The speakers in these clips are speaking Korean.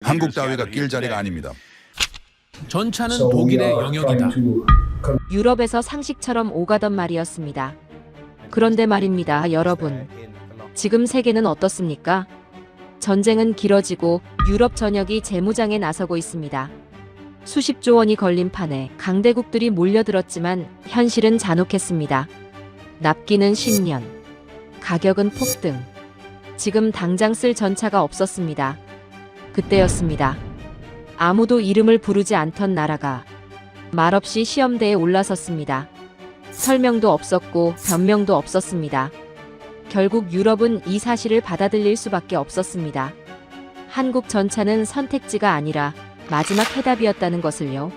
한국 따위가 낄 자리가 아닙니다. 전차는 독일의 영역이다. 유럽에서 상식처럼 오가던 말이었습니다. 그런데 말입니다, 여러분. 지금 세계는 어떻습니까? 전쟁은 길어지고 유럽 전역이 재무장에 나서고 있습니다. 수십조 원이 걸린 판에 강대국들이 몰려들었지만 현실은 잔혹했습니다. 납기는 10년, 가격은 폭등. 지금 당장 쓸 전차가 없었습니다. 그때였습니다. 아무도 이름을 부르지 않던 나라가 말없이 시험대에 올라섰습니다. 설명도 없었고 변명도 없었습니다. 결국 유럽은 이 사실을 받아들일 수밖에 없었습니다. 한국 전차는 선택지가 아니라 마지막 해답이었다는 것을요.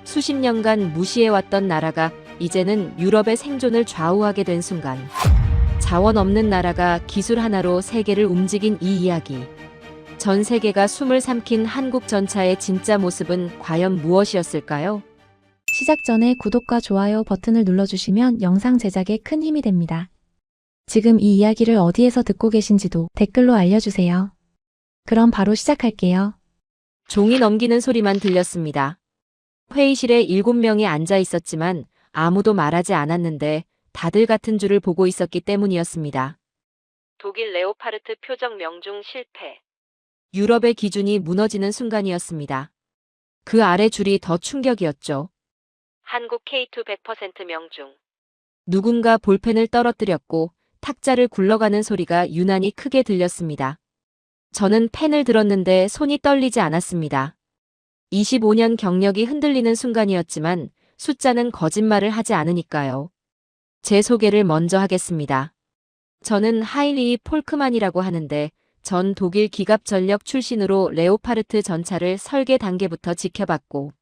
수십 년간 무시해왔던 나라가 이제는 유럽의 생존을 좌우하게 된 순간, 자원 없는 나라가 기술 하나로 세계를 움직인 이 이야기. 전 세계가 숨을 삼킨 한국 전차의 진짜 모습은 과연 무엇이었을까요? 시작 전에 구독과 좋아요 버튼을 눌러주시면 영상 제작에 큰 힘이 됩니다. 지금 이 이야기를 어디에서 듣고 계신지도 댓글로 알려주세요. 그럼 바로 시작할게요. 종이 넘기는 소리만 들렸습니다. 회의실에 7명이 앉아 있었지만 아무도 말하지 않았는데 다들 같은 줄을 보고 있었기 때문이었습니다. 독일 레오파르트 표적 명중 실패. 유럽의 기준이 무너지는 순간이었습니다. 그 아래 줄이 더 충격이었죠. 한국 K2 100% 명중. 누군가 볼펜을 떨어뜨렸고 탁자를 굴러가는 소리가 유난히 크게 들렸습니다. 저는 펜을 들었는데 손이 떨리지 않았습니다. 25년 경력이 흔들리는 순간이었지만 숫자는 거짓말을 하지 않으니까요. 제 소개를 먼저 하겠습니다. 저는 하인리히 폴크만이라고 하는데 전 독일 기갑전력 출신으로 레오파르트 전차를 설계 단계부터 지켜봤고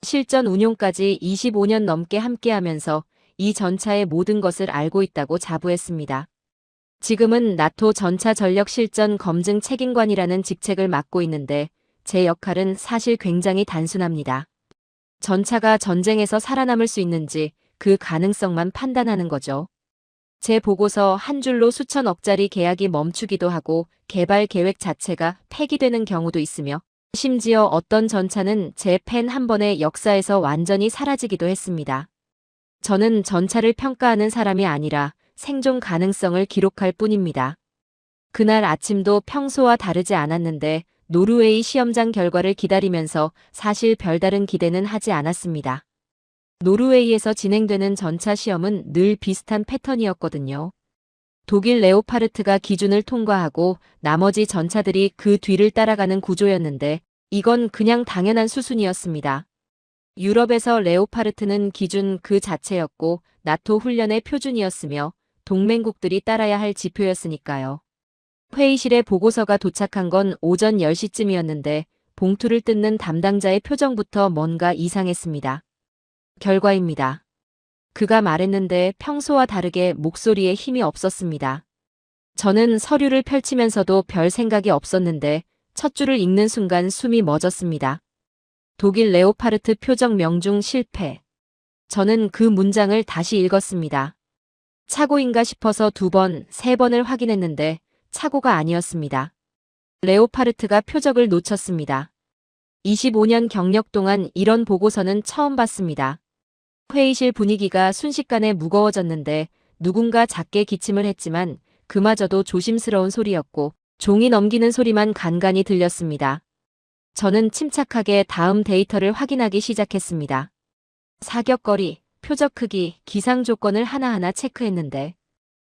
실전 운용까지 25년 넘게 함께하면서 이 전차의 모든 것을 알고 있다고 자부했습니다. 지금은 나토 전차 전력 실전 검증 책임관이라는 직책을 맡고 있는데 제 역할은 사실 굉장히 단순합니다. 전차가 전쟁에서 살아남을 수 있는지 그 가능성만 판단하는 거죠. 제 보고서 한 줄로 수천억짜리 계약이 멈추기도 하고 개발 계획 자체가 폐기되는 경우도 있으며 심지어 어떤 전차는 제 펜 한 번에 역사에서 완전히 사라지기도 했습니다. 저는 전차를 평가하는 사람이 아니라 생존 가능성을 기록할 뿐입니다. 그날 아침도 평소와 다르지 않았는데 노르웨이 시험장 결과를 기다리면서 사실 별다른 기대는 하지 않았습니다. 노르웨이에서 진행되는 전차 시험은 늘 비슷한 패턴이었거든요. 독일 레오파르트가 기준을 통과하고 나머지 전차들이 그 뒤를 따라가는 구조였는데 이건 그냥 당연한 수순이었습니다. 유럽에서 레오파르트는 기준 그 자체였고 나토 훈련의 표준이었으며 동맹국들이 따라야 할 지표였으니까요. 회의실에 보고서가 도착한 건 오전 10시쯤이었는데 봉투를 뜯는 담당자의 표정부터 뭔가 이상했습니다. 결과입니다. 그가 말했는데 평소와 다르게 목소리에 힘이 없었습니다. 저는 서류를 펼치면서도 별 생각이 없었는데 첫 줄을 읽는 순간 숨이 멎었습니다. 독일 레오파르트 표적 명중 실패. 저는 그 문장을 다시 읽었습니다. 착오인가 싶어서 2번, 3번을 확인했는데 착오가 아니었습니다. 레오파르트가 표적을 놓쳤습니다. 25년 경력 동안 이런 보고서는 처음 봤습니다. 회의실 분위기가 순식간에 무거워졌는데 누군가 작게 기침을 했지만 그마저도 조심스러운 소리였고 종이 넘기는 소리만 간간히 들렸습니다. 저는 침착하게 다음 데이터를 확인하기 시작했습니다. 사격거리, 표적 크기, 기상 조건을 하나하나 체크했는데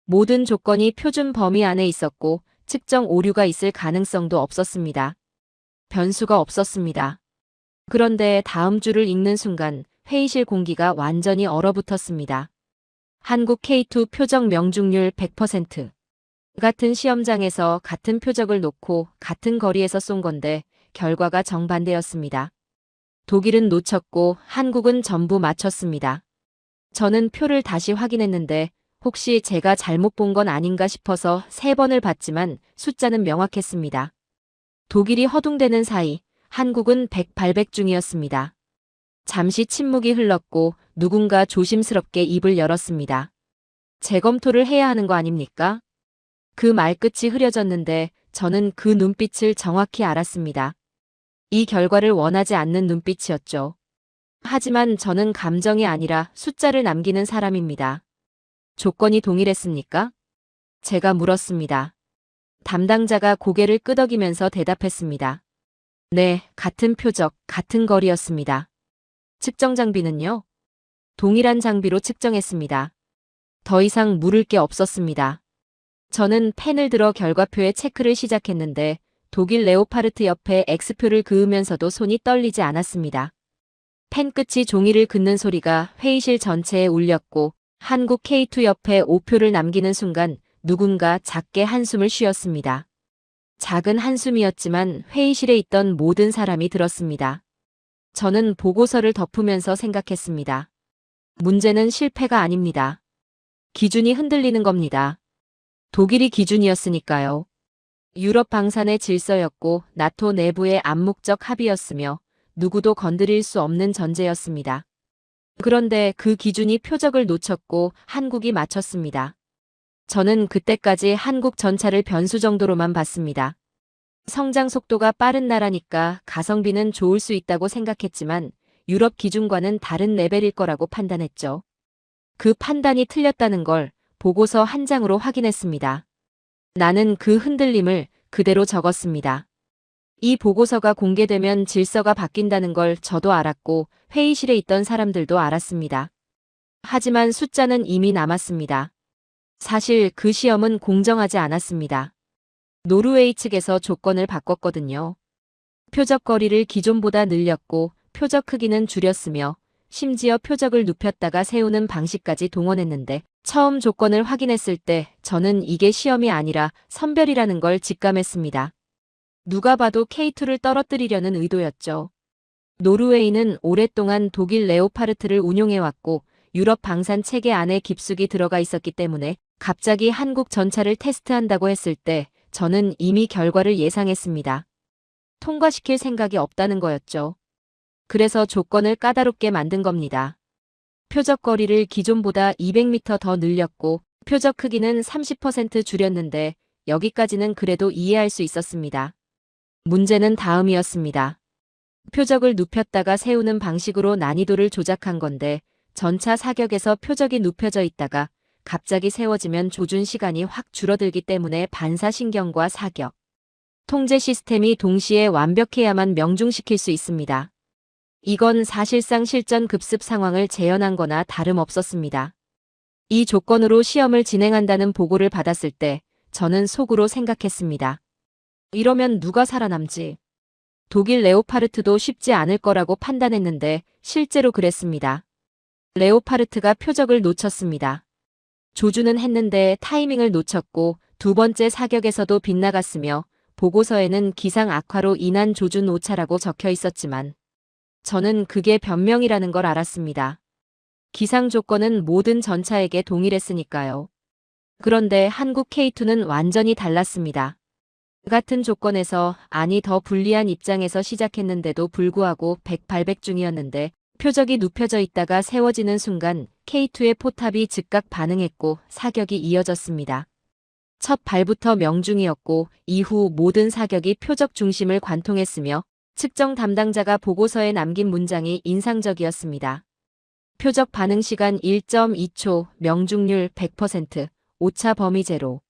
모든 조건이 표준 범위 안에 있었고 측정 오류가 있을 가능성도 없었습니다. 변수가 없었습니다. 그런데 다음 줄을 읽는 순간 회의실 공기가 완전히 얼어붙었습니다. 한국 K2 표적 명중률 100%. 같은 시험장에서 같은 표적을 놓고 같은 거리에서 쏜 건데 결과가 정반대였습니다. 독일은 놓쳤고 한국은 전부 맞췄습니다. 저는 표를 다시 확인했는데 혹시 제가 잘못 본 건 아닌가 싶어서 3번을 봤지만 숫자는 명확했습니다. 독일이 허둥대는 사이 한국은 100-800 중이었습니다. 잠시 침묵이 흘렀고 누군가 조심스럽게 입을 열었습니다. 재검토를 해야 하는 거 아닙니까? 그 말끝이 흐려졌는데 저는 그 눈빛을 정확히 알았습니다. 이 결과를 원하지 않는 눈빛이었죠. 하지만 저는 감정이 아니라 숫자를 남기는 사람입니다. 조건이 동일했습니까? 제가 물었습니다. 담당자가 고개를 끄덕이면서 대답했습니다. 네, 같은 표적, 같은 거리였습니다. 측정 장비는요? 동일한 장비로 측정했습니다. 더 이상 물을 게 없었습니다. 저는 펜을 들어 결과표에 체크를 시작했는데 독일 레오파르트 옆에 X표를 그으면서도 손이 떨리지 않았습니다. 펜 끝이 종이를 긋는 소리가 회의실 전체에 울렸고 한국 K2 옆에 O표를 남기는 순간 누군가 작게 한숨을 쉬었습니다. 작은 한숨이었지만 회의실에 있던 모든 사람이 들었습니다. 저는 보고서를 덮으면서 생각했습니다. 문제는 실패가 아닙니다. 기준이 흔들리는 겁니다. 독일이 기준이었으니까요. 유럽 방산의 질서였고 나토 내부의 암묵적 합의였으며 누구도 건드릴 수 없는 전제였습니다. 그런데 그 기준이 표적을 놓쳤고 한국이 맞췄습니다. 저는 그때까지 한국 전차를 변수 정도로만 봤습니다. 성장 속도가 빠른 나라니까 가성비는 좋을 수 있다고 생각했지만 유럽 기준과는 다른 레벨일 거라고 판단했죠. 그 판단이 틀렸다는 걸 보고서 한 장으로 확인했습니다. 나는 그 흔들림을 그대로 적었습니다. 이 보고서가 공개되면 질서가 바뀐다는 걸 저도 알았고 회의실에 있던 사람들도 알았습니다. 하지만 숫자는 이미 남았습니다. 사실 그 시험은 공정하지 않았습니다. 노르웨이 측에서 조건을 바꿨거든요. 표적 거리를 기존보다 늘렸고 표적 크기는 줄였으며 심지어 표적을 눕혔다가 세우는 방식까지 동원했는데 처음 조건을 확인했을 때 저는 이게 시험이 아니라 선별이라는 걸 직감했습니다. 누가 봐도 K2를 떨어뜨리려는 의도였죠. 노르웨이는 오랫동안 독일 레오파르트를 운용해왔고 유럽 방산 체계 안에 깊숙이 들어가 있었기 때문에 갑자기 한국 전차를 테스트한다고 했을 때 저는 이미 결과를 예상했습니다. 통과시킬 생각이 없다는 거였죠. 그래서 조건을 까다롭게 만든 겁니다. 표적 거리를 기존보다 200m 더 늘렸고 표적 크기는 30% 줄였는데 여기까지는 그래도 이해할 수 있었습니다. 문제는 다음이었습니다. 표적을 눕혔다가 세우는 방식으로 난이도를 조작한 건데 전차 사격에서 표적이 눕혀져 있다가 갑자기 세워지면 조준 시간이 확 줄어들기 때문에 반사신경과 사격, 통제 시스템이 동시에 완벽해야만 명중시킬 수 있습니다. 이건 사실상 실전 급습 상황을 재현한 거나 다름없었습니다. 이 조건으로 시험을 진행한다는 보고를 받았을 때 저는 속으로 생각했습니다. 이러면 누가 살아남지? 독일 레오파르트도 쉽지 않을 거라고 판단했는데 실제로 그랬습니다. 레오파르트가 표적을 놓쳤습니다. 조준은 했는데 타이밍을 놓쳤고 두 번째 사격에서도 빗나갔으며 보고서에는 기상 악화로 인한 조준 오차라고 적혀 있었지만 저는 그게 변명이라는 걸 알았습니다. 기상 조건은 모든 전차에게 동일했으니까요. 그런데 한국 K2는 완전히 달랐습니다. 같은 조건에서 아니 더 불리한 입장에서 시작했는데도 불구하고 100-800 중이었는데 표적이 눕혀져 있다가 세워지는 순간 K2의 포탑이 즉각 반응했고 사격이 이어졌습니다. 첫 발부터 명중이었고 이후 모든 사격이 표적 중심을 관통했으며 측정 담당자가 보고서에 남긴 문장이 인상적이었습니다. 표적 반응 시간 1.2초, 명중률 100%, 오차 범위 제로.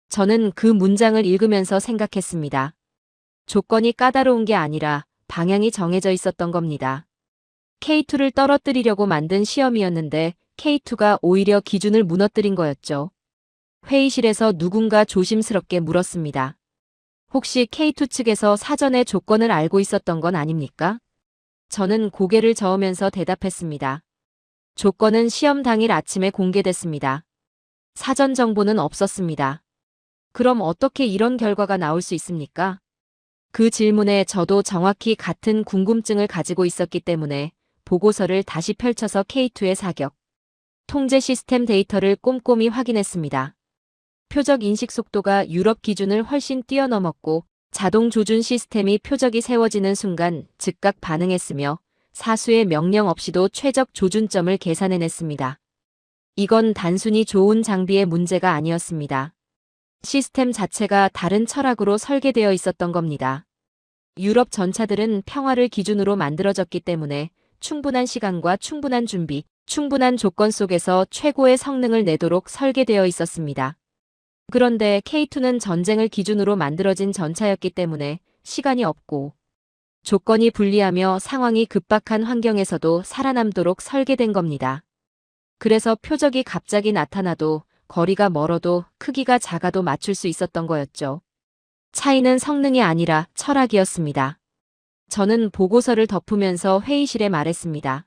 저는 그 문장을 읽으면서 생각했습니다. 조건이 까다로운 게 아니라 방향이 정해져 있었던 겁니다. K2를 떨어뜨리려고 만든 시험이었는데 K2가 오히려 기준을 무너뜨린 거였죠. 회의실에서 누군가 조심스럽게 물었습니다. 혹시 K2 측에서 사전에 조건을 알고 있었던 건 아닙니까? 저는 고개를 저으면서 대답했습니다. 조건은 시험 당일 아침에 공개됐습니다. 사전 정보는 없었습니다. 그럼 어떻게 이런 결과가 나올 수 있습니까? 그 질문에 저도 정확히 같은 궁금증을 가지고 있었기 때문에 보고서를 다시 펼쳐서 K2의 사격, 통제 시스템 데이터를 꼼꼼히 확인했습니다. 표적 인식 속도가 유럽 기준을 훨씬 뛰어넘었고 자동 조준 시스템이 표적이 세워지는 순간 즉각 반응했으며 사수의 명령 없이도 최적 조준점을 계산해냈습니다. 이건 단순히 좋은 장비의 문제가 아니었습니다. 시스템 자체가 다른 철학으로 설계되어 있었던 겁니다. 유럽 전차들은 평화를 기준으로 만들어졌기 때문에 충분한 시간과 충분한 준비, 충분한 조건 속에서 최고의 성능을 내도록 설계되어 있었습니다. 그런데 K2는 전쟁을 기준으로 만들어진 전차였기 때문에 시간이 없고 조건이 불리하며 상황이 급박한 환경에서도 살아남도록 설계된 겁니다. 그래서 표적이 갑자기 나타나도 거리가 멀어도 크기가 작아도 맞출 수 있었던 거였죠. 차이는 성능이 아니라 철학이었습니다. 저는 보고서를 덮으면서 회의실에 말했습니다.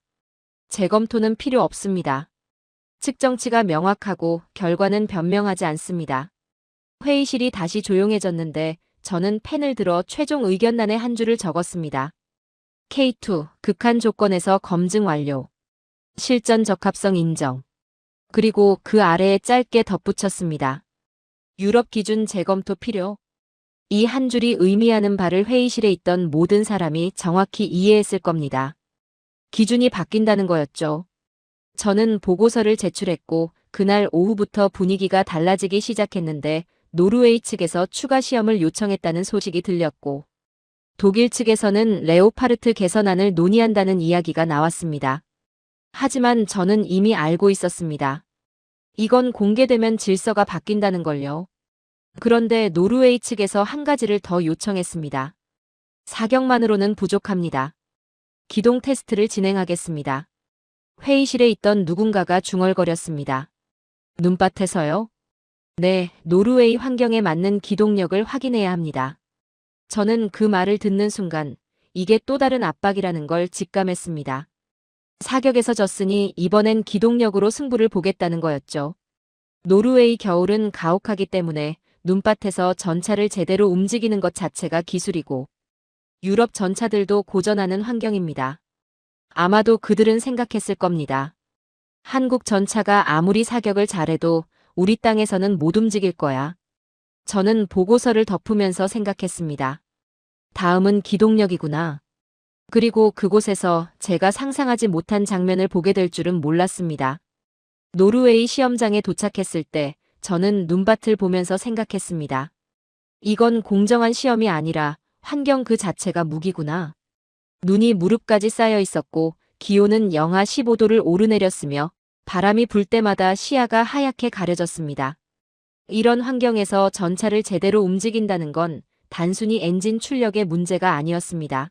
재검토는 필요 없습니다. 측정치가 명확하고 결과는 변명하지 않습니다. 회의실이 다시 조용해졌는데 저는 펜을 들어 최종 의견란에 한 줄을 적었습니다. K2, 극한 조건에서 검증 완료. 실전 적합성 인정. 그리고 그 아래에 짧게 덧붙였습니다. 유럽 기준 재검토 필요. 이 한 줄이 의미하는 바를 회의실에 있던 모든 사람이 정확히 이해했을 겁니다. 기준이 바뀐다는 거였죠. 저는 보고서를 제출했고 그날 오후부터 분위기가 달라지기 시작했는데 노르웨이 측에서 추가 시험을 요청했다는 소식이 들렸고 독일 측에서는 레오파르트 개선안을 논의한다는 이야기가 나왔습니다. 하지만 저는 이미 알고 있었습니다. 이건 공개되면 질서가 바뀐다는 걸요. 그런데 노르웨이 측에서 한 가지를 더 요청했습니다. 사격만으로는 부족합니다. 기동 테스트를 진행하겠습니다. 회의실에 있던 누군가가 중얼거렸습니다. 눈밭에서요? 네, 노르웨이 환경에 맞는 기동력을 확인해야 합니다. 저는 그 말을 듣는 순간 이게 또 다른 압박이라는 걸 직감했습니다. 사격에서 졌으니 이번엔 기동력으로 승부를 보겠다는 거였죠. 노르웨이 겨울은 가혹하기 때문에 눈밭에서 전차를 제대로 움직이는 것 자체가 기술이고 유럽 전차들도 고전하는 환경입니다. 아마도 그들은 생각했을 겁니다. 한국 전차가 아무리 사격을 잘해도 우리 땅에서는 못 움직일 거야. 저는 보고서를 덮으면서 생각했습니다. 다음은 기동력이구나. 그리고 그곳에서 제가 상상하지 못한 장면을 보게 될 줄은 몰랐습니다. 노르웨이 시험장에 도착했을 때 저는 눈밭을 보면서 생각했습니다. 이건 공정한 시험이 아니라 환경 그 자체가 무기구나. 눈이 무릎까지 쌓여 있었고 기온은 영하 15도를 오르내렸으며 바람이 불 때마다 시야가 하얗게 가려졌습니다. 이런 환경에서 전차를 제대로 움직인다는 건 단순히 엔진 출력의 문제가 아니었습니다.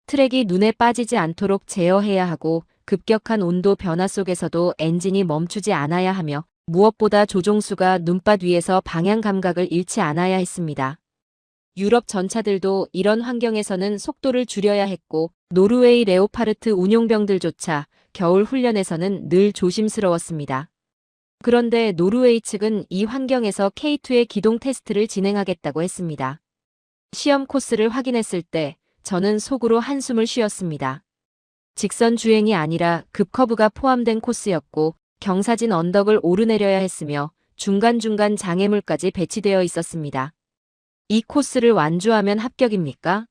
트랙이 눈에 빠지지 않도록 제어해야 하고 급격한 온도 변화 속에서도 엔진이 멈추지 않아야 하며 무엇보다 조종수가 눈밭 위에서 방향 감각을 잃지 않아야 했습니다. 유럽 전차들도 이런 환경에서는 속도를 줄여야 했고 노르웨이 레오파르트 운용병들조차 겨울 훈련에서는 늘 조심스러웠습니다. 그런데 노르웨이 측은 이 환경에서 K2의 기동 테스트를 진행하겠다고 했습니다. 시험 코스를 확인했을 때 저는 속으로 한숨을 쉬었습니다. 직선 주행이 아니라 급커브가 포함된 코스였고 경사진 언덕을 오르내려야 했으며 중간중간 장애물까지 배치되어 있었습니다. 이 코스를 완주하면 합격입니까?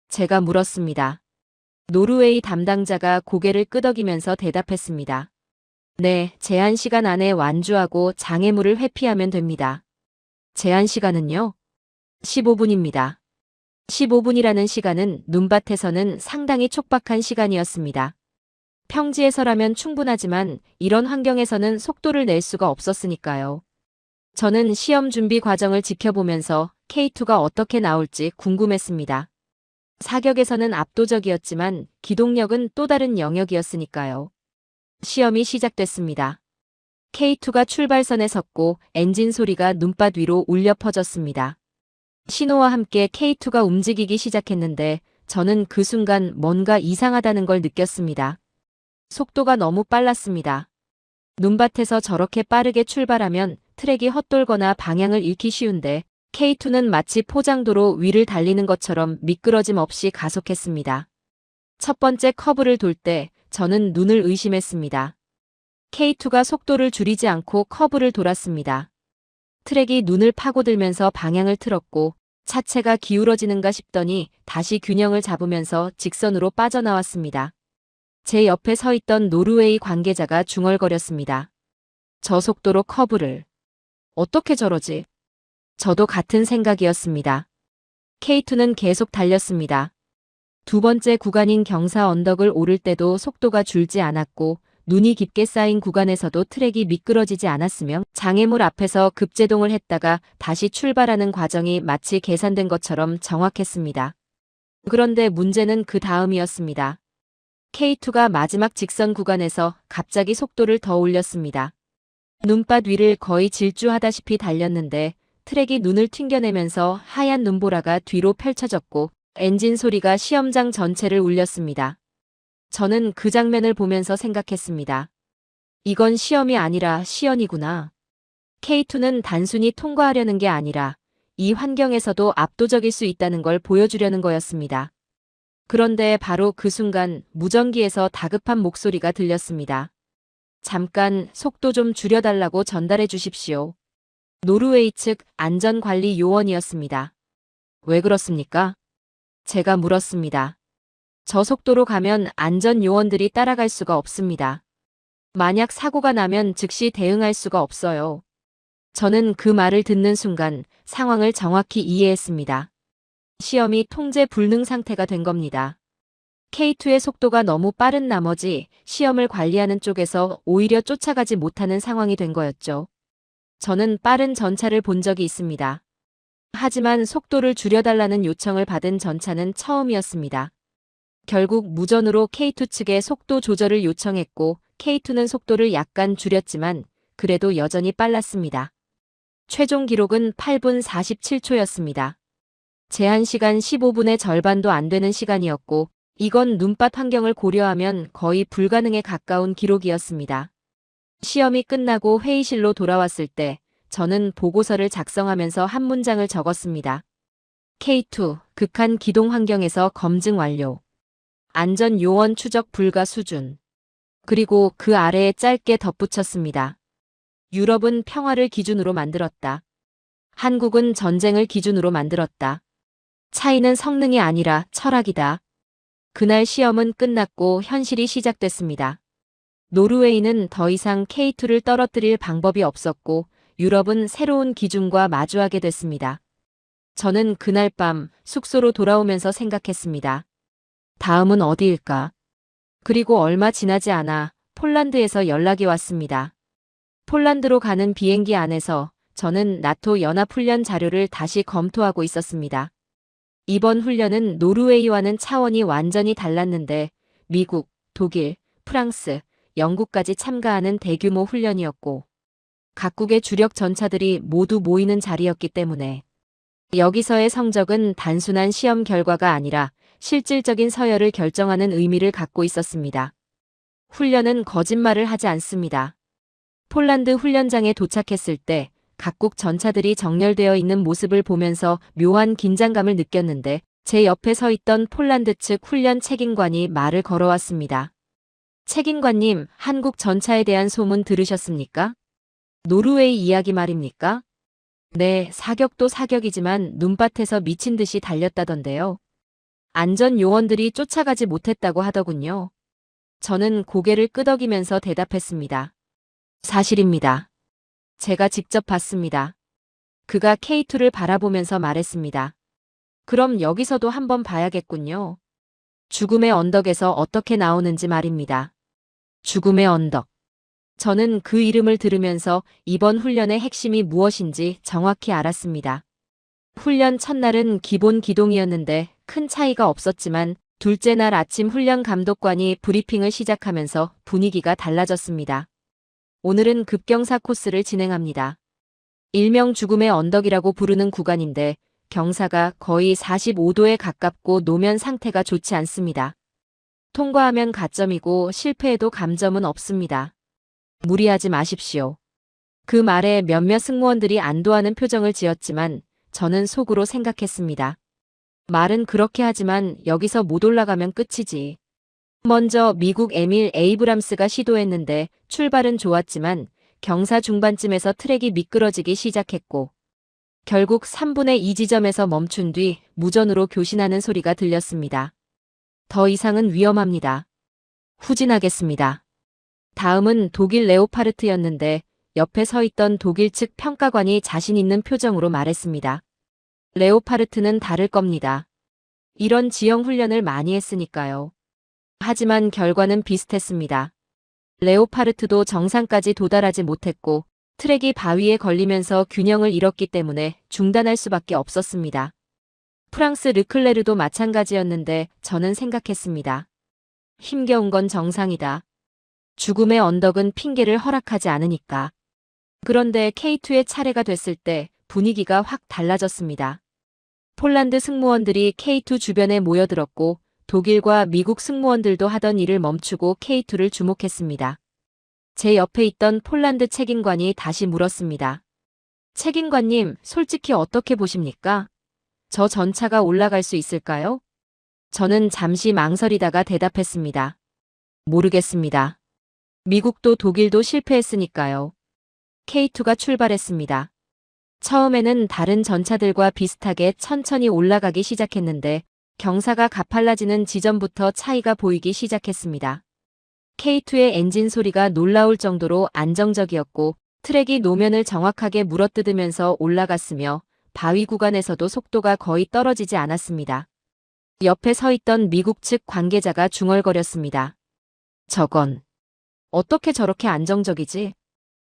제가 물었습니다. 노르웨이 담당자가 고개를 끄덕이면서 대답했습니다. 네, 제한 시간 안에 완주하고 장애물을 회피하면 됩니다. 제한 시간은요? 15분입니다. 15분이라는 시간은 눈밭에서는 상당히 촉박한 시간이었습니다. 평지에서라면 충분하지만 이런 환경에서는 속도를 낼 수가 없었으니까요. 저는 시험 준비 과정을 지켜보면서 K2가 어떻게 나올지 궁금했습니다. 사격에서는 압도적이었지만 기동력은 또 다른 영역이었으니까요. 시험이 시작됐습니다. K2가 출발선에 섰고 엔진 소리가 눈밭 위로 울려 퍼졌습니다. 신호와 함께 K2가 움직이기 시작했는데 저는 그 순간 뭔가 이상하다는 걸 느꼈습니다. 속도가 너무 빨랐습니다. 눈밭에서 저렇게 빠르게 출발하면 트랙이 헛돌거나 방향을 잃기 쉬운데 K2는 마치 포장도로 위를 달리는 것처럼 미끄러짐 없이 가속했습니다. 첫 번째 커브를 돌 때 저는 눈을 의심했습니다. K2가 속도를 줄이지 않고 커브를 돌았습니다. 트랙이 눈을 파고들면서 방향을 틀었고 차체가 기울어지는가 싶더니 다시 균형을 잡으면서 직선으로 빠져나왔습니다. 제 옆에 서 있던 노르웨이 관계자가 중얼거렸습니다. 저 속도로 커브를. 어떻게 저러지? 저도 같은 생각이었습니다. K2는 계속 달렸습니다. 두 번째 구간인 경사 언덕을 오를 때도 속도가 줄지 않았고 눈이 깊게 쌓인 구간에서도 트랙이 미끄러지지 않았으며 장애물 앞에서 급제동을 했다가 다시 출발하는 과정이 마치 계산된 것처럼 정확했습니다. 그런데 문제는 그 다음이었습니다. K2가 마지막 직선 구간에서 갑자기 속도를 더 올렸습니다. 눈밭 위를 거의 질주하다시피 달렸는데 트랙이 눈을 튕겨내면서 하얀 눈보라가 뒤로 펼쳐졌고 엔진 소리가 시험장 전체를 울렸습니다. 저는 그 장면을 보면서 생각했습니다. 이건 시험이 아니라 시연이구나. K2는 단순히 통과하려는 게 아니라 이 환경에서도 압도적일 수 있다는 걸 보여주려는 거였습니다. 그런데 바로 그 순간 무전기에서 다급한 목소리가 들렸습니다. 잠깐 속도 좀 줄여달라고 전달해 주십시오. 노르웨이 측 안전관리 요원이었습니다. 왜 그렇습니까? 제가 물었습니다. 저 속도로 가면 안전 요원들이 따라갈 수가 없습니다. 만약 사고가 나면 즉시 대응할 수가 없어요. 저는 그 말을 듣는 순간 상황을 정확히 이해했습니다. 시험이 통제 불능 상태가 된 겁니다. K2의 속도가 너무 빠른 나머지 시험을 관리하는 쪽에서 오히려 쫓아가지 못하는 상황이 된 거였죠. 저는 빠른 전차를 본 적이 있습니다. 하지만 속도를 줄여달라는 요청을 받은 전차는 처음이었습니다. 결국 무전으로 K2 측에 속도 조절을 요청했고 K2는 속도를 약간 줄였지만 그래도 여전히 빨랐습니다. 최종 기록은 8분 47초였습니다. 제한 시간 15분의 절반도 안 되는 시간이었고 이건 눈밭 환경을 고려하면 거의 불가능에 가까운 기록이었습니다. 시험이 끝나고 회의실로 돌아왔을 때 저는 보고서를 작성하면서 한 문장을 적었습니다. K2, 극한 기동 환경에서 검증 완료. 안전 요원 추적 불가 수준. 그리고 그 아래에 짧게 덧붙였습니다. 유럽은 평화를 기준으로 만들었다. 한국은 전쟁을 기준으로 만들었다. 차이는 성능이 아니라 철학이다. 그날 시험은 끝났고 현실이 시작됐습니다. 노르웨이는 더 이상 K2를 떨어뜨릴 방법이 없었고 유럽은 새로운 기준과 마주하게 됐습니다. 저는 그날 밤 숙소로 돌아오면서 생각했습니다. 다음은 어디일까? 그리고 얼마 지나지 않아 폴란드에서 연락이 왔습니다. 폴란드로 가는 비행기 안에서 저는 나토 연합훈련 자료를 다시 검토하고 있었습니다. 이번 훈련은 노르웨이와는 차원이 완전히 달랐는데 미국, 독일, 프랑스, 영국까지 참가하는 대규모 훈련이었고 각국의 주력 전차들이 모두 모이는 자리였기 때문에 여기서의 성적은 단순한 시험 결과가 아니라 실질적인 서열을 결정하는 의미를 갖고 있었습니다. 훈련은 거짓말을 하지 않습니다. 폴란드 훈련장에 도착했을 때 각국 전차들이 정렬되어 있는 모습을 보면서 묘한 긴장감을 느꼈는데 제 옆에 서 있던 폴란드 측 훈련 책임관이 말을 걸어왔습니다. 책임관님, 한국 전차에 대한 소문 들으셨습니까? 노르웨이 이야기 말입니까? 네, 사격도 사격이지만 눈밭에서 미친 듯이 달렸다던데요. 안전 요원들이 쫓아가지 못했다고 하더군요. 저는 고개를 끄덕이면서 대답했습니다. 사실입니다. 제가 직접 봤습니다. 그가 K2를 바라보면서 말했습니다. 그럼 여기서도 한번 봐야겠군요. 죽음의 언덕에서 어떻게 나오는지 말입니다. 죽음의 언덕. 저는 그 이름을 들으면서 이번 훈련의 핵심이 무엇인지 정확히 알았습니다. 훈련 첫날은 기본 기동이었는데 큰 차이가 없었지만 둘째 날 아침 훈련 감독관이 브리핑을 시작하면서 분위기가 달라졌습니다. 오늘은 급경사 코스를 진행합니다. 일명 죽음의 언덕이라고 부르는 구간인데 경사가 거의 45도에 가깝고 노면 상태가 좋지 않습니다. 통과하면 가점이고 실패해도 감점은 없습니다. 무리하지 마십시오. 그 말에 몇몇 승무원들이 안도하는 표정을 지었지만 저는 속으로 생각했습니다. 말은 그렇게 하지만 여기서 못 올라가면 끝이지. 먼저 미국 에밀 에이브람스가 시도했는데 출발은 좋았지만 경사 중반쯤에서 트랙이 미끄러지기 시작했고 결국 3분의 2 지점에서 멈춘 뒤 무전으로 교신하는 소리가 들렸습니다. 더 이상은 위험합니다. 후진하겠습니다. 다음은 독일 레오파르트였는데 옆에 서 있던 독일 측 평가관이 자신 있는 표정으로 말했습니다. 레오파르트는 다를 겁니다. 이런 지형 훈련을 많이 했으니까요. 하지만 결과는 비슷했습니다. 레오파르트도 정상까지 도달하지 못했고 트랙이 바위에 걸리면서 균형을 잃었기 때문에 중단할 수밖에 없었습니다. 프랑스 르클레르도 마찬가지였는데 저는 생각했습니다. 힘겨운 건 정상이다. 죽음의 언덕은 핑계를 허락하지 않으니까. 그런데 K2의 차례가 됐을 때 분위기가 확 달라졌습니다. 폴란드 승무원들이 K2 주변에 모여들었고 독일과 미국 승무원들도 하던 일을 멈추고 K2를 주목했습니다. 제 옆에 있던 폴란드 책임관이 다시 물었습니다. 책임관님, 솔직히 어떻게 보십니까? 저 전차가 올라갈 수 있을까요? 저는 잠시 망설이다가 대답했습니다. 모르겠습니다. 미국도 독일도 실패했으니까요. K2가 출발했습니다. 처음에는 다른 전차들과 비슷하게 천천히 올라가기 시작했는데 경사가 가팔라지는 지점부터 차이가 보이기 시작했습니다. K2의 엔진 소리가 놀라울 정도로 안정적이었고 트랙이 노면을 정확하게 물어뜯으면서 올라갔으며 바위 구간에서도 속도가 거의 떨어지지 않았습니다. 옆에 서 있던 미국 측 관계자가 중얼거렸습니다. 저건 어떻게 저렇게 안정적이지?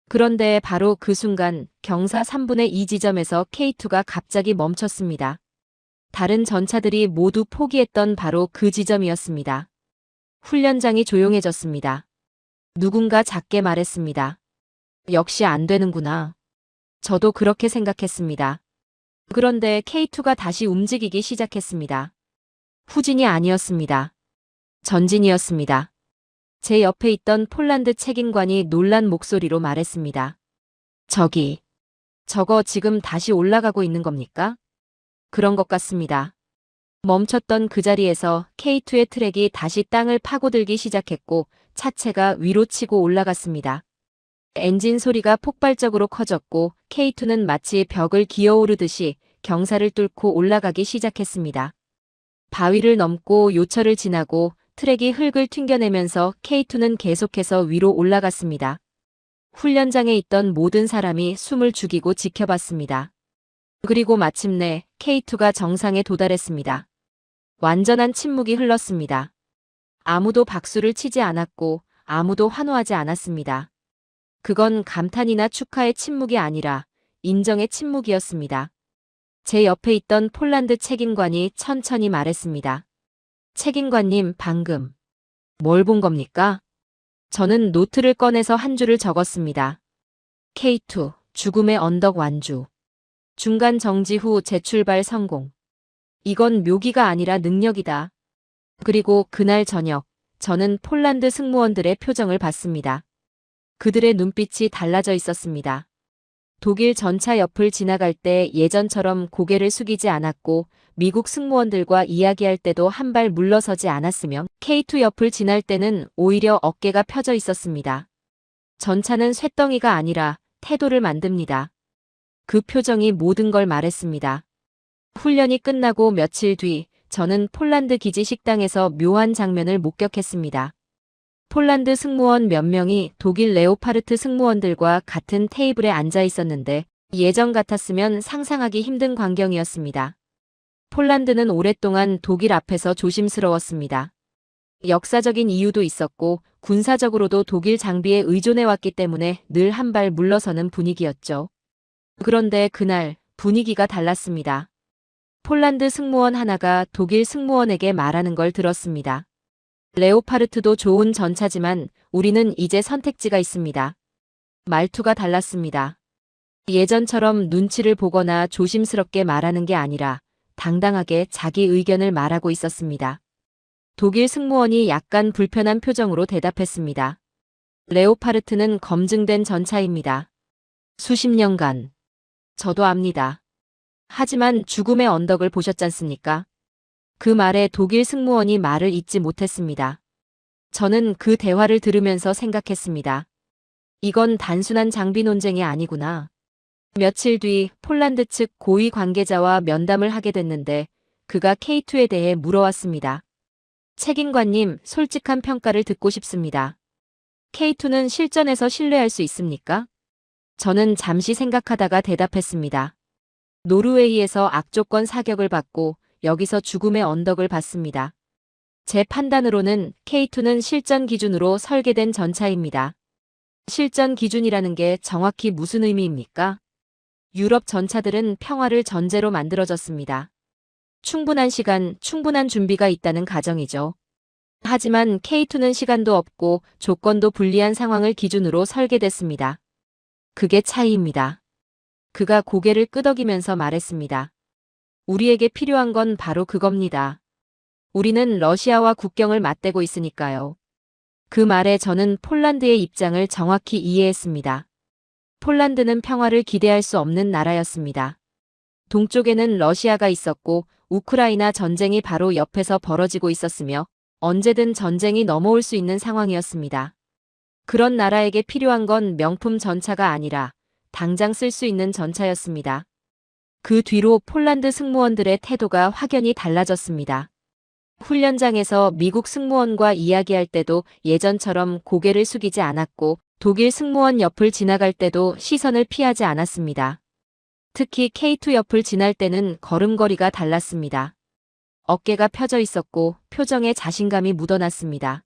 그런데 바로 그 순간 경사 3분의 2 지점에서 K2가 갑자기 멈췄습니다. 다른 전차들이 모두 포기했던 바로 그 지점이었습니다. 훈련장이 조용해졌습니다. 누군가 작게 말했습니다. 역시 안 되는구나. 저도 그렇게 생각했습니다. 그런데 K2가 다시 움직이기 시작했습니다. 후진이 아니었습니다. 전진이었습니다. 제 옆에 있던 폴란드 책임관이 놀란 목소리로 말했습니다. 저거 지금 다시 올라가고 있는 겁니까? 그런 것 같습니다. 멈췄던 그 자리에서 K2의 트랙이 다시 땅을 파고들기 시작했고 차체가 위로 치고 올라갔습니다. 엔진 소리가 폭발적으로 커졌고 K2는 마치 벽을 기어오르듯이 경사를 뚫고 올라가기 시작했습니다. 바위를 넘고 요철을 지나고 트랙이 흙을 튕겨내면서 K2는 계속해서 위로 올라갔습니다. 훈련장에 있던 모든 사람이 숨을 죽이고 지켜봤습니다. 그리고 마침내 K2가 정상에 도달했습니다. 완전한 침묵이 흘렀습니다. 아무도 박수를 치지 않았고 아무도 환호하지 않았습니다. 그건 감탄이나 축하의 침묵이 아니라 인정의 침묵이었습니다. 제 옆에 있던 폴란드 책임관이 천천히 말했습니다. 책임관님, 방금 뭘 본 겁니까? 저는 노트를 꺼내서 한 줄을 적었습니다. K2, 죽음의 언덕 완주. 중간 정지 후 재출발 성공. 이건 묘기가 아니라 능력이다. 그리고 그날 저녁, 저는 폴란드 승무원들의 표정을 봤습니다. 그들의 눈빛이 달라져 있었습니다. 독일 전차 옆을 지나갈 때 예전처럼 고개를 숙이지 않았고 미국 승무원들과 이야기할 때도 한 발 물러서지 않았으며 K2 옆을 지날 때는 오히려 어깨가 펴져 있었습니다. 전차는 쇳덩이가 아니라 태도를 만듭니다. 그 표정이 모든 걸 말했습니다. 훈련이 끝나고 며칠 뒤 저는 폴란드 기지 식당에서 묘한 장면을 목격했습니다. 폴란드 승무원 몇 명이 독일 레오파르트 승무원들과 같은 테이블에 앉아 있었는데 예전 같았으면 상상하기 힘든 광경이었습니다. 폴란드는 오랫동안 독일 앞에서 조심스러웠습니다. 역사적인 이유도 있었고 군사적으로도 독일 장비에 의존해왔기 때문에 늘 한 발 물러서는 분위기였죠. 그런데 그날 분위기가 달랐습니다. 폴란드 승무원 하나가 독일 승무원에게 말하는 걸 들었습니다. 레오파르트도 좋은 전차지만 우리는 이제 선택지가 있습니다. 말투가 달랐습니다. 예전처럼 눈치를 보거나 조심스럽게 말하는 게 아니라 당당하게 자기 의견을 말하고 있었습니다. 독일 승무원이 약간 불편한 표정으로 대답했습니다. 레오파르트는 검증된 전차입니다. 수십 년간. 저도 압니다. 하지만 죽음의 언덕을 보셨잖습니까? 그 말에 독일 승무원이 말을 잇지 못했습니다. 저는 그 대화를 들으면서 생각했습니다. 이건 단순한 장비 논쟁이 아니구나. 며칠 뒤 폴란드 측 고위 관계자와 면담을 하게 됐는데 그가 K2에 대해 물어왔습니다. 책임관님, 솔직한 평가를 듣고 싶습니다. K2는 실전에서 신뢰할 수 있습니까? 저는 잠시 생각하다가 대답했습니다. 노르웨이에서 악조건 사격을 받고 여기서 죽음의 언덕을 받습니다. 제 판단으로는 K2는 실전 기준으로 설계된 전차입니다. 실전 기준이라는 게 정확히 무슨 의미입니까? 유럽 전차들은 평화를 전제로 만들어졌습니다. 충분한 시간, 충분한 준비가 있다는 가정이죠. 하지만 K2는 시간도 없고 조건도 불리한 상황을 기준으로 설계됐습니다. 그게 차이입니다. 그가 고개를 끄덕이면서 말했습니다. 우리에게 필요한 건 바로 그겁니다. 우리는 러시아와 국경을 맞대고 있으니까요. 그 말에 저는 폴란드의 입장을 정확히 이해했습니다. 폴란드는 평화를 기대할 수 없는 나라였습니다. 동쪽에는 러시아가 있었고 우크라이나 전쟁이 바로 옆에서 벌어지고 있었으며 언제든 전쟁이 넘어올 수 있는 상황이었습니다. 그런 나라에게 필요한 건 명품 전차가 아니라 당장 쓸 수 있는 전차였습니다. 그 뒤로 폴란드 승무원들의 태도가 확연히 달라졌습니다. 훈련장에서 미국 승무원과 이야기할 때도 예전처럼 고개를 숙이지 않았고 독일 승무원 옆을 지나갈 때도 시선을 피하지 않았습니다. 특히 K2 옆을 지날 때는 걸음걸이가 달랐습니다. 어깨가 펴져 있었고 표정에 자신감이 묻어났습니다.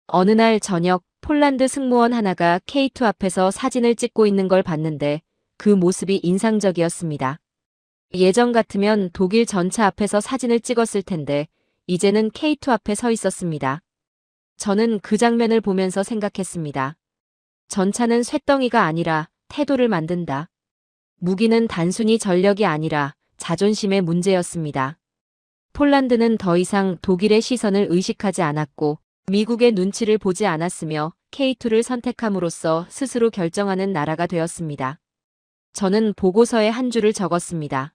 어느 날 저녁 폴란드 승무원 하나가 K2 앞에서 사진을 찍고 있는 걸 봤는데 그 모습이 인상적이었습니다. 예전 같으면 독일 전차 앞에서 사진을 찍었을 텐데 이제는 K2 앞에 서 있었습니다. 저는 그 장면을 보면서 생각했습니다. 전차는 쇳덩이가 아니라 태도를 만든다. 무기는 단순히 전력이 아니라 자존심의 문제였습니다. 폴란드는 더 이상 독일의 시선을 의식하지 않았고 미국의 눈치를 보지 않았으며 K2를 선택함으로써 스스로 결정하는 나라가 되었습니다. 저는 보고서에 한 줄을 적었습니다.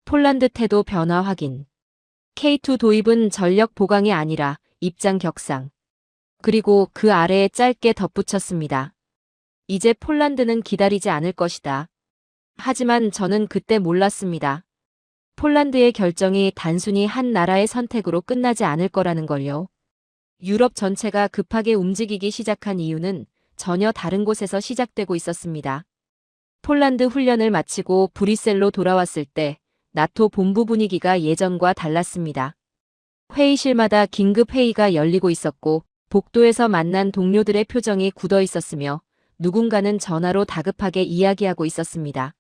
폴란드 태도 변화 확인. K2 도입은 전력 보강이 아니라 입장 격상. 그리고 그 아래에 짧게 덧붙였습니다. 이제 폴란드는 기다리지 않을 것이다. 하지만 저는 그때 몰랐습니다. 폴란드의 결정이 단순히 한 나라의 선택으로 끝나지 않을 거라는 걸요. 유럽 전체가 급하게 움직이기 시작한 이유는 전혀 다른 곳에서 시작되고 있었습니다. 폴란드 훈련을 마치고 브뤼셀로 돌아왔을 때 나토 본부 분위기가 예전과 달랐습니다. 회의실마다 긴급 회의가 열리고 있었고 복도에서 만난 동료들의 표정이 굳어 있었으며 누군가는 전화로 다급하게 이야기하고 있었습니다.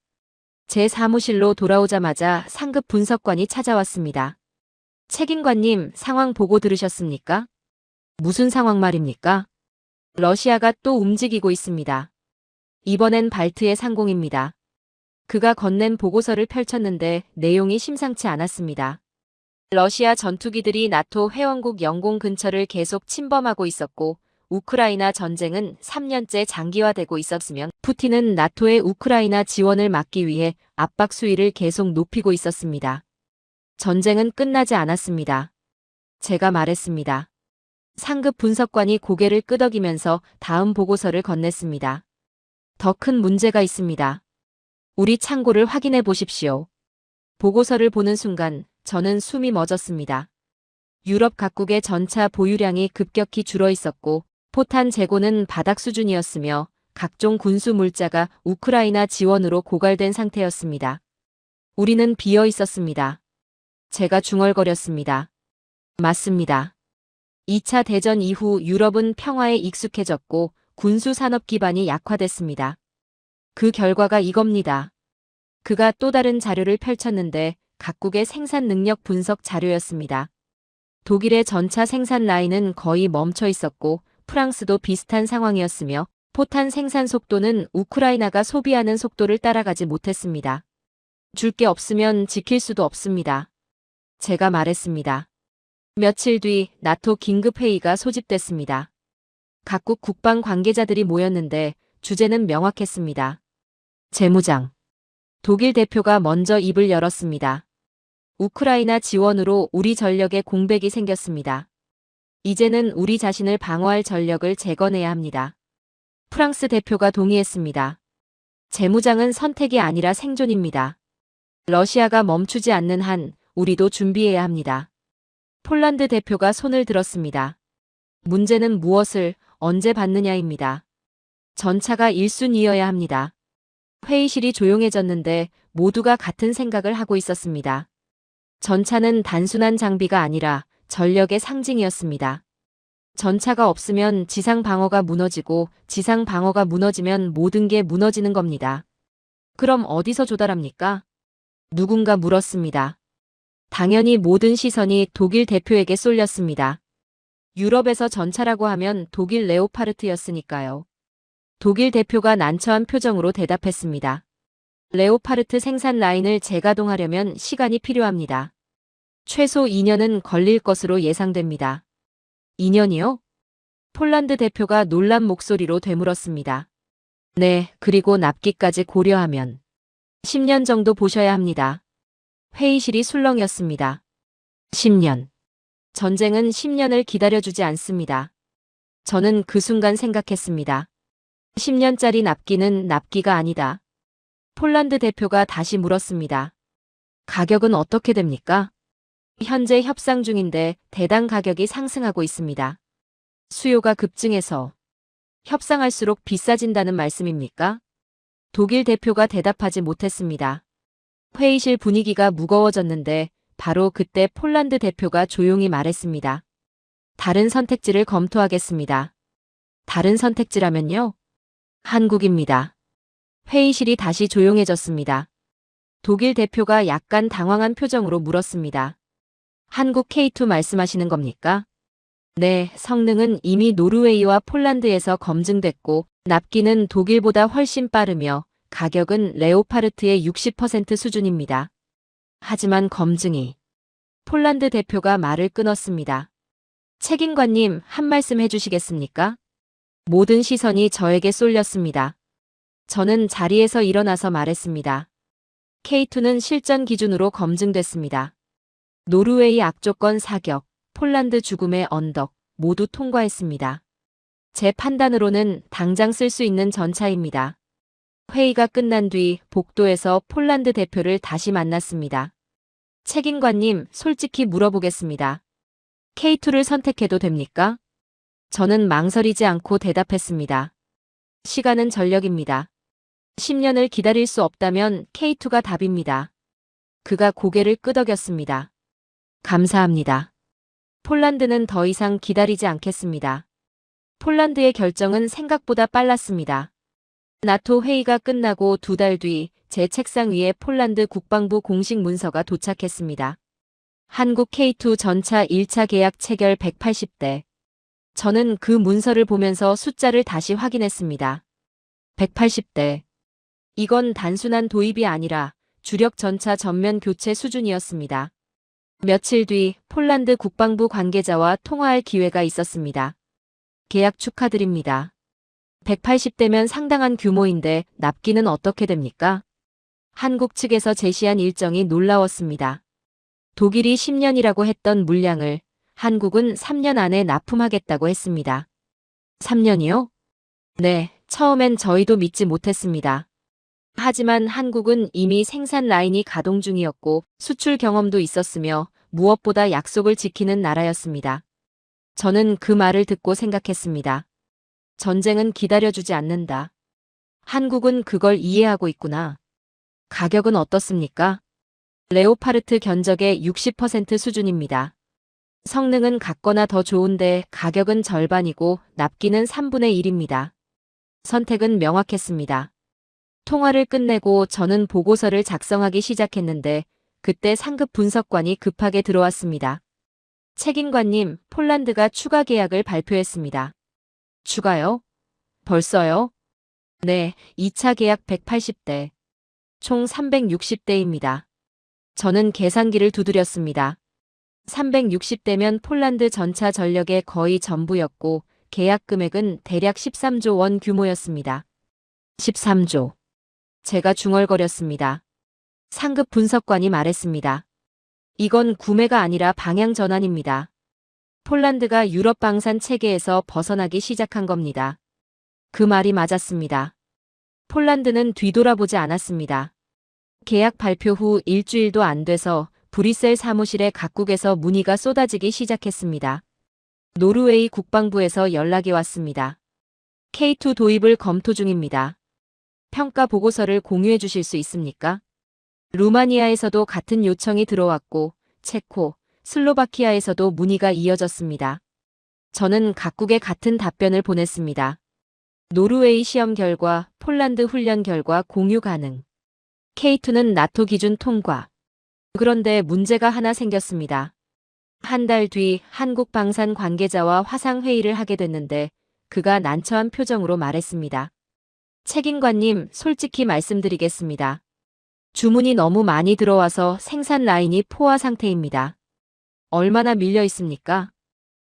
제 사무실로 돌아오자마자 상급 분석관이 찾아왔습니다. 책임관님, 상황 보고 들으셨습니까? 무슨 상황 말입니까? 러시아가 또 움직이고 있습니다. 이번엔 발트의 상공입니다. 그가 건넨 보고서를 펼쳤는데 내용이 심상치 않았습니다. 러시아 전투기들이 나토 회원국 영공 근처를 계속 침범하고 있었고 우크라이나 전쟁은 3년째 장기화되고 있었으며 푸틴은 나토의 우크라이나 지원을 막기 위해 압박 수위를 계속 높이고 있었습니다. 전쟁은 끝나지 않았습니다. 제가 말했습니다. 상급 분석관이 고개를 끄덕이면서 다음 보고서를 건넸습니다. 더 큰 문제가 있습니다. 우리 창고를 확인해 보십시오. 보고서를 보는 순간 저는 숨이 멎었습니다. 유럽 각국의 전차 보유량이 급격히 줄어 있었고 포탄 재고는 바닥 수준이었으며 각종 군수 물자가 우크라이나 지원으로 고갈된 상태였습니다. 우리는 비어 있었습니다. 제가 중얼거렸습니다. 맞습니다. 2차 대전 이후 유럽은 평화에 익숙해졌고 군수 산업 기반이 약화됐습니다. 그 결과가 이겁니다. 그가 또 다른 자료를 펼쳤는데 각국의 생산 능력 분석 자료였습니다. 독일의 전차 생산 라인은 거의 멈춰 있었고 프랑스도 비슷한 상황이었으며 포탄 생산 속도는 우크라이나가 소비하는 속도를 따라가지 못했습니다. 줄 게 없으면 지킬 수도 없습니다. 제가 말했습니다. 며칠 뒤 나토 긴급회의가 소집됐습니다. 각국 국방 관계자들이 모였는데 주제는 명확했습니다. 재무장. 독일 대표가 먼저 입을 열었습니다. 우크라이나 지원으로 우리 전력에 공백이 생겼습니다. 이제는 우리 자신을 방어할 전력을 재건해야 합니다. 프랑스 대표가 동의했습니다. 재무장은 선택이 아니라 생존입니다. 러시아가 멈추지 않는 한 우리도 준비해야 합니다. 폴란드 대표가 손을 들었습니다. 문제는 무엇을 언제 받느냐입니다. 전차가 1순위여야 합니다. 회의실이 조용해졌는데 모두가 같은 생각을 하고 있었습니다. 전차는 단순한 장비가 아니라 전력의 상징이었습니다. 전차가 없으면 지상 방어가 무너지고 지상 방어가 무너지면 모든 게 무너지는 겁니다. 그럼 어디서 조달합니까? 누군가 물었습니다. 당연히 모든 시선이 독일 대표에게 쏠렸습니다. 유럽에서 전차라고 하면 독일 레오파르트였으니까요. 독일 대표가 난처한 표정으로 대답했습니다. 레오파르트 생산 라인을 재가동하려면 시간이 필요합니다. 최소 2년은 걸릴 것으로 예상됩니다. 2년이요? 폴란드 대표가 놀란 목소리로 되물었습니다. 네, 그리고 납기까지 고려하면 10년 정도 보셔야 합니다. 회의실이 술렁였습니다. 10년. 전쟁은 10년을 기다려주지 않습니다. 저는 그 순간 생각했습니다. 10년짜리 납기는 납기가 아니다. 폴란드 대표가 다시 물었습니다. 가격은 어떻게 됩니까? 현재 협상 중인데 대당 가격이 상승하고 있습니다. 수요가 급증해서 협상할수록 비싸진다는 말씀입니까? 독일 대표가 대답하지 못했습니다. 회의실 분위기가 무거워졌는데 바로 그때 폴란드 대표가 조용히 말했습니다. 다른 선택지를 검토하겠습니다. 다른 선택지라면요? 한국입니다. 회의실이 다시 조용해졌습니다. 독일 대표가 약간 당황한 표정으로 물었습니다. 한국 K2 말씀하시는 겁니까? 네, 성능은 이미 노르웨이와 폴란드에서 검증됐고 납기는 독일보다 훨씬 빠르며 가격은 레오파르트의 60% 수준입니다. 하지만 검증이 폴란드 대표가 말을 끊었습니다. 책임관님, 한 말씀 해주시겠습니까? 모든 시선이 저에게 쏠렸습니다. 저는 자리에서 일어나서 말했습니다. K2는 실전 기준으로 검증됐습니다. 노르웨이 악조건 사격, 폴란드 죽음의 언덕 모두 통과했습니다. 제 판단으로는 당장 쓸 수 있는 전차입니다. 회의가 끝난 뒤 복도에서 폴란드 대표를 다시 만났습니다. 책임관님, 솔직히 물어보겠습니다. K2를 선택해도 됩니까? 저는 망설이지 않고 대답했습니다. 시간은 전력입니다. 10년을 기다릴 수 없다면 K2가 답입니다. 그가 고개를 끄덕였습니다. 감사합니다. 폴란드는 더 이상 기다리지 않겠습니다. 폴란드의 결정은 생각보다 빨랐습니다. 나토 회의가 끝나고 2달 뒤 제 책상 위에 폴란드 국방부 공식 문서가 도착했습니다. 한국 K2 전차 1차 계약 체결 180대. 저는 그 문서를 보면서 숫자를 다시 확인했습니다. 180대. 이건 단순한 도입이 아니라 주력 전차 전면 교체 수준이었습니다. 며칠 뒤 폴란드 국방부 관계자와 통화할 기회가 있었습니다. 계약 축하드립니다. 180대면 상당한 규모인데 납기는 어떻게 됩니까? 한국 측에서 제시한 일정이 놀라웠습니다. 독일이 10년이라고 했던 물량을 한국은 3년 안에 납품하겠다고 했습니다. 3년이요? 네, 처음엔 저희도 믿지 못했습니다. 하지만 한국은 이미 생산 라인이 가동 중이었고 수출 경험도 있었으며 무엇보다 약속을 지키는 나라였습니다. 저는 그 말을 듣고 생각했습니다. 전쟁은 기다려주지 않는다. 한국은 그걸 이해하고 있구나. 가격은 어떻습니까? 레오파르트 견적의 60% 수준입니다. 성능은 같거나 더 좋은데 가격은 절반이고 납기는 3분의 1입니다. 선택은 명확했습니다. 통화를 끝내고 저는 보고서를 작성하기 시작했는데 그때 상급 분석관이 급하게 들어왔습니다. 책임관님, 폴란드가 추가 계약을 발표했습니다. 추가요? 벌써요? 네, 2차 계약 180대. 총 360대입니다. 저는 계산기를 두드렸습니다. 360대면 폴란드 전차 전력의 거의 전부였고 계약 금액은 대략 13조 원 규모였습니다. 13조. 제가 중얼거렸습니다. 상급 분석관이 말했습니다. 이건 구매가 아니라 방향 전환입니다. 폴란드가 유럽 방산 체계에서 벗어나기 시작한 겁니다. 그 말이 맞았습니다. 폴란드는 뒤돌아보지 않았습니다. 계약 발표 후 일주일도 안 돼서 브뤼셀 사무실에 각국에서 문의가 쏟아지기 시작했습니다. 노르웨이 국방부에서 연락이 왔습니다. K2 도입을 검토 중입니다. 평가 보고서를 공유해 주실 수 있습니까? 루마니아에서도 같은 요청이 들어왔고 체코, 슬로바키아에서도 문의가 이어졌습니다. 저는 각국에 같은 답변을 보냈습니다. 노르웨이 시험 결과, 폴란드 훈련 결과 공유 가능. K2는 나토 기준 통과. 그런데 문제가 하나 생겼습니다. 한 달 뒤 한국 방산 관계자와 화상회의를 하게 됐는데 그가 난처한 표정으로 말했습니다. 책임관님, 솔직히 말씀드리겠습니다. 주문이 너무 많이 들어와서 생산 라인이 포화 상태입니다. 얼마나 밀려 있습니까?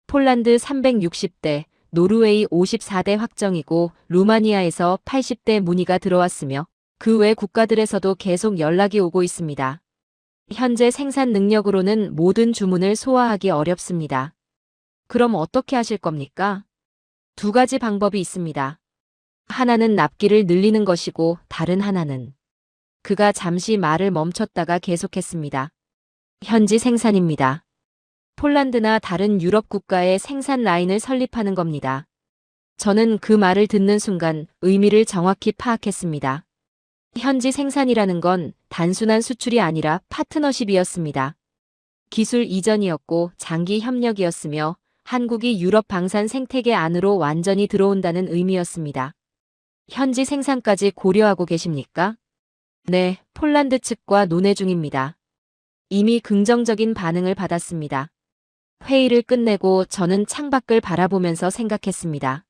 폴란드 360대, 노르웨이 54대 확정이고 루마니아에서 80대 문의가 들어왔으며 그 외 국가들에서도 계속 연락이 오고 있습니다. 현재 생산 능력으로는 모든 주문을 소화하기 어렵습니다. 그럼 어떻게 하실 겁니까? 두 가지 방법이 있습니다. 하나는 납기를 늘리는 것이고 다른 하나는 그가 잠시 말을 멈췄다가 계속했습니다. 현지 생산입니다. 폴란드나 다른 유럽 국가의 생산 라인을 설립하는 겁니다. 저는 그 말을 듣는 순간 의미를 정확히 파악했습니다. 현지 생산이라는 건 단순한 수출이 아니라 파트너십이었습니다. 기술 이전이었고 장기 협력이었으며 한국이 유럽 방산 생태계 안으로 완전히 들어온다는 의미였습니다. 현지 생산까지 고려하고 계십니까? 네, 폴란드 측과 논의 중입니다. 이미 긍정적인 반응을 받았습니다. 회의를 끝내고 저는 창밖을 바라보면서 생각했습니다.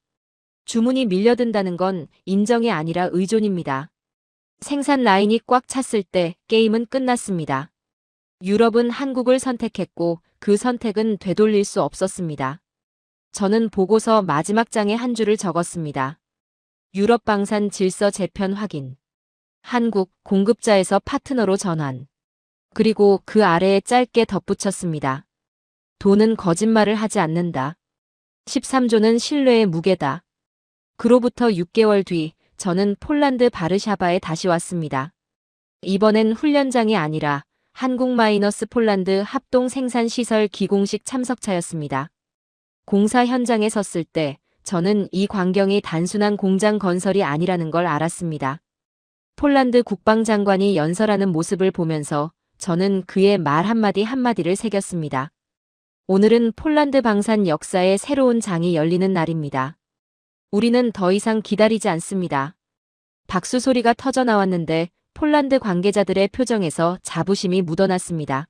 주문이 밀려든다는 건 인정이 아니라 의존입니다. 생산 라인이 꽉 찼을 때 게임은 끝났습니다. 유럽은 한국을 선택했고 그 선택은 되돌릴 수 없었습니다. 저는 보고서 마지막 장에 한 줄을 적었습니다. 유럽 방산 질서 재편 확인. 한국 공급자에서 파트너로 전환. 그리고 그 아래에 짧게 덧붙였습니다. 돈은 거짓말을 하지 않는다. 13조는 신뢰의 무게다. 그로부터 6개월 뒤 저는 폴란드 바르샤바에 다시 왔습니다. 이번엔 훈련장이 아니라 한국-폴란드 합동생산시설 기공식 참석차였습니다. 공사 현장에 섰을 때 저는 이 광경이 단순한 공장 건설이 아니라는 걸 알았습니다. 폴란드 국방장관이 연설하는 모습을 보면서 저는 그의 말 한마디 한마디를 새겼습니다. 오늘은 폴란드 방산 역사의 새로운 장이 열리는 날입니다. 우리는 더 이상 기다리지 않습니다. 박수 소리가 터져 나왔는데 폴란드 관계자들의 표정에서 자부심이 묻어났습니다.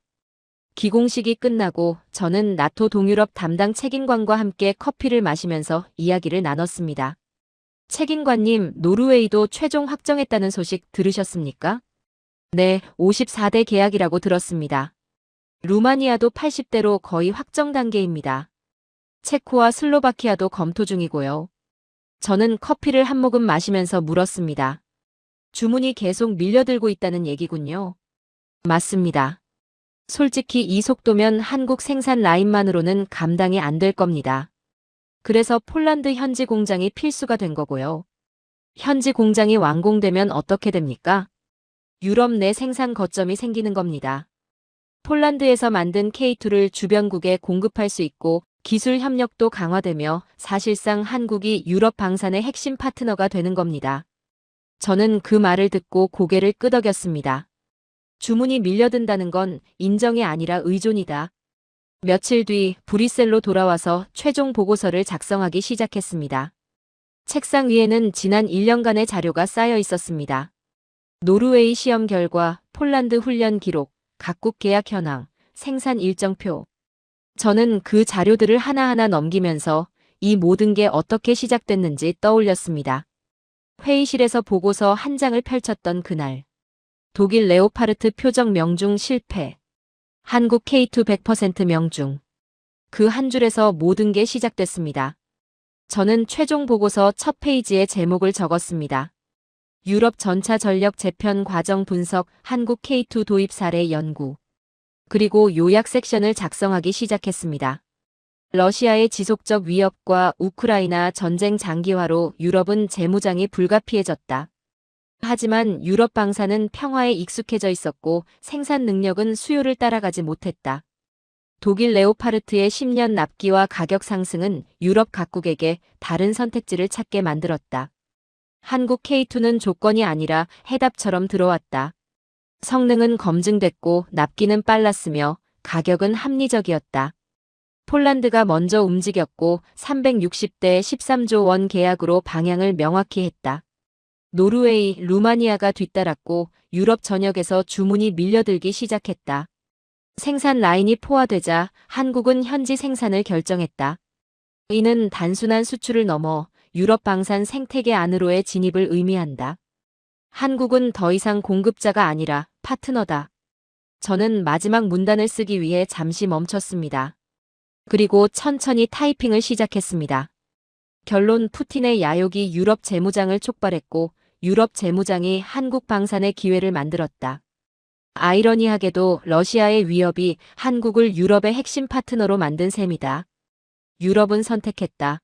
기공식이 끝나고 저는 나토 동유럽 담당 책임관과 함께 커피를 마시면서 이야기를 나눴습니다. 책임관님, 노르웨이도 최종 확정했다는 소식 들으셨습니까? 네, 54대 계약이라고 들었습니다. 루마니아도 80대로 거의 확정 단계입니다. 체코와 슬로바키아도 검토 중이고요. 저는 커피를 한 모금 마시면서 물었습니다. 주문이 계속 밀려들고 있다는 얘기군요. 맞습니다. 솔직히 이 속도면 한국 생산 라인만으로는 감당이 안 될 겁니다. 그래서 폴란드 현지 공장이 필수가 된 거고요. 현지 공장이 완공되면 어떻게 됩니까? 유럽 내 생산 거점이 생기는 겁니다. 폴란드에서 만든 K2를 주변국에 공급할 수 있고 기술 협력도 강화되며 사실상 한국이 유럽 방산의 핵심 파트너가 되는 겁니다. 저는 그 말을 듣고 고개를 끄덕였습니다. 주문이 밀려든다는 건 인정이 아니라 의존이다. 며칠 뒤 브뤼셀로 돌아와서 최종 보고서를 작성하기 시작했습니다. 책상 위에는 지난 1년간의 자료가 쌓여 있었습니다. 노르웨이 시험 결과, 폴란드 훈련 기록, 각국 계약 현황, 생산 일정표. 저는 그 자료들을 하나하나 넘기면서 이 모든 게 어떻게 시작됐는지 떠올렸습니다. 회의실에서 보고서 한 장을 펼쳤던 그날. 독일 레오파르트 표적 명중 실패. 한국 K2 100% 명중. 그 한 줄에서 모든 게 시작됐습니다. 저는 최종 보고서 첫 페이지에 제목을 적었습니다. 유럽 전차 전력 재편 과정 분석 한국 K2 도입 사례 연구. 그리고 요약 섹션을 작성하기 시작했습니다. 러시아의 지속적 위협과 우크라이나 전쟁 장기화로 유럽은 재무장이 불가피해졌다. 하지만 유럽 방산은 평화에 익숙해져 있었고 생산 능력은 수요를 따라가지 못했다. 독일 레오파르트의 10년 납기와 가격 상승은 유럽 각국에게 다른 선택지를 찾게 만들었다. 한국 K2는 조건이 아니라 해답처럼 들어왔다. 성능은 검증됐고 납기는 빨랐으며 가격은 합리적이었다. 폴란드가 먼저 움직였고 360대 13조 원 계약으로 방향을 명확히 했다. 노르웨이, 루마니아가 뒤따랐고 유럽 전역에서 주문이 밀려들기 시작했다. 생산 라인이 포화되자 한국은 현지 생산을 결정했다. 이는 단순한 수출을 넘어 유럽 방산 생태계 안으로의 진입을 의미한다. 한국은 더 이상 공급자가 아니라 파트너다. 저는 마지막 문단을 쓰기 위해 잠시 멈췄습니다. 그리고 천천히 타이핑을 시작했습니다. 결론: 푸틴의 야욕이 유럽 재무장을 촉발했고 유럽 재무장이 한국 방산의 기회를 만들었다. 아이러니하게도 러시아의 위협이 한국을 유럽의 핵심 파트너로 만든 셈이다. 유럽은 선택했다.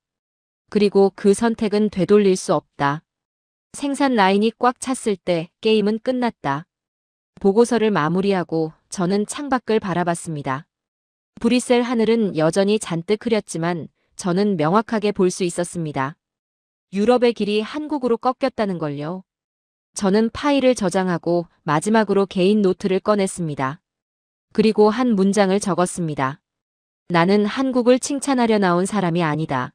그리고 그 선택은 되돌릴 수 없다. 생산 라인이 꽉 찼을 때 게임은 끝났다. 보고서를 마무리하고 저는 창밖을 바라봤습니다. 브뤼셀 하늘은 여전히 잔뜩 흐렸지만 저는 명확하게 볼 수 있었습니다. 유럽의 길이 한국으로 꺾였다는 걸요. 저는 파일을 저장하고 마지막으로 개인 노트를 꺼냈습니다. 그리고 한 문장을 적었습니다. 나는 한국을 칭찬하려 나온 사람이 아니다.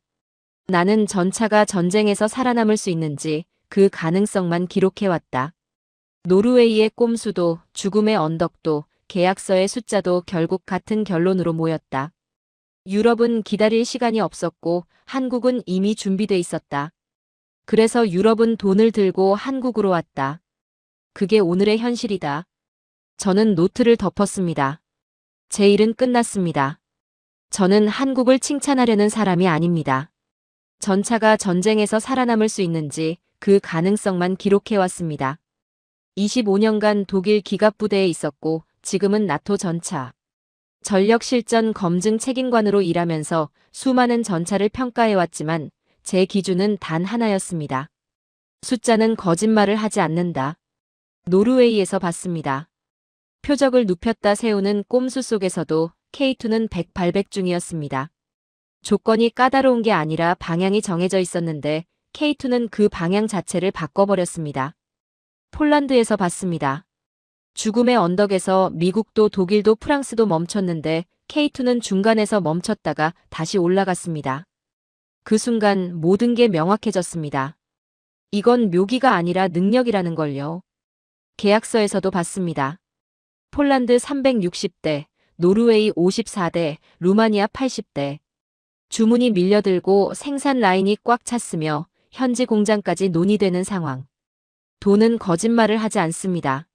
나는 전차가 전쟁에서 살아남을 수 있는지 그 가능성만 기록해왔다. 노르웨이의 꼼수도 죽음의 언덕도 계약서의 숫자도 결국 같은 결론으로 모였다. 유럽은 기다릴 시간이 없었고 한국은 이미 준비돼 있었다. 그래서 유럽은 돈을 들고 한국으로 왔다. 그게 오늘의 현실이다. 저는 노트를 덮었습니다. 제 일은 끝났습니다. 저는 한국을 칭찬하려는 사람이 아닙니다. 전차가 전쟁에서 살아남을 수 있는지 그 가능성만 기록해왔습니다. 25년간 독일 기갑부대에 있었고 지금은 나토 전차 전력 실전 검증 책임관으로 일하면서 수많은 전차를 평가해왔지만 제 기준은 단 하나였습니다. 숫자는 거짓말을 하지 않는다. 노르웨이에서 봤습니다. 표적을 눕혔다 세우는 꼼수 속에서도 K2는 백발백중이었습니다. 조건이 까다로운 게 아니라 방향이 정해져 있었는데 K2는 그 방향 자체를 바꿔버렸습니다. 폴란드에서 봤습니다. 죽음의 언덕에서 미국도 독일도 프랑스도 멈췄는데 K2는 중간에서 멈췄다가 다시 올라갔습니다. 그 순간 모든 게 명확해졌습니다. 이건 묘기가 아니라 능력이라는 걸요. 계약서에서도 봤습니다. 폴란드 360대, 노르웨이 54대, 루마니아 80대. 주문이 밀려들고 생산 라인이 꽉 찼으며 현지 공장까지 논의되는 상황. 돈은 거짓말을 하지 않습니다.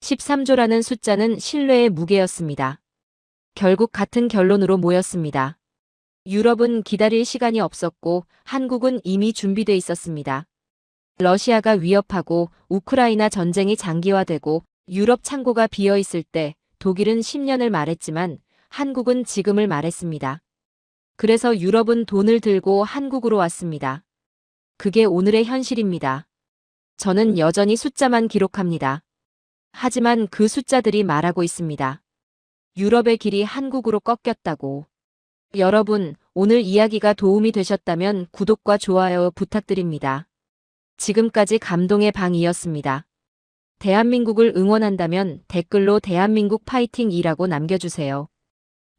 13조라는 숫자는 신뢰의 무게였습니다. 결국 같은 결론으로 모였습니다. 유럽은 기다릴 시간이 없었고 한국은 이미 준비돼 있었습니다. 러시아가 위협하고 우크라이나 전쟁이 장기화되고 유럽 창고가 비어 있을 때 독일은 10년을 말했지만 한국은 지금을 말했습니다. 그래서 유럽은 돈을 들고 한국으로 왔습니다. 그게 오늘의 현실입니다. 저는 여전히 숫자만 기록합니다. 하지만 그 숫자들이 말하고 있습니다. 유럽의 길이 한국으로 꺾였다고. 여러분, 오늘 이야기가 도움이 되셨다면 구독과 좋아요 부탁드립니다. 지금까지 감동의 방이었습니다. 대한민국을 응원한다면 댓글로 대한민국 파이팅이라고 남겨주세요.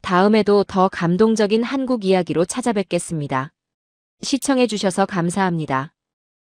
다음에도 더 감동적인 한국 이야기로 찾아뵙겠습니다. 시청해주셔서 감사합니다.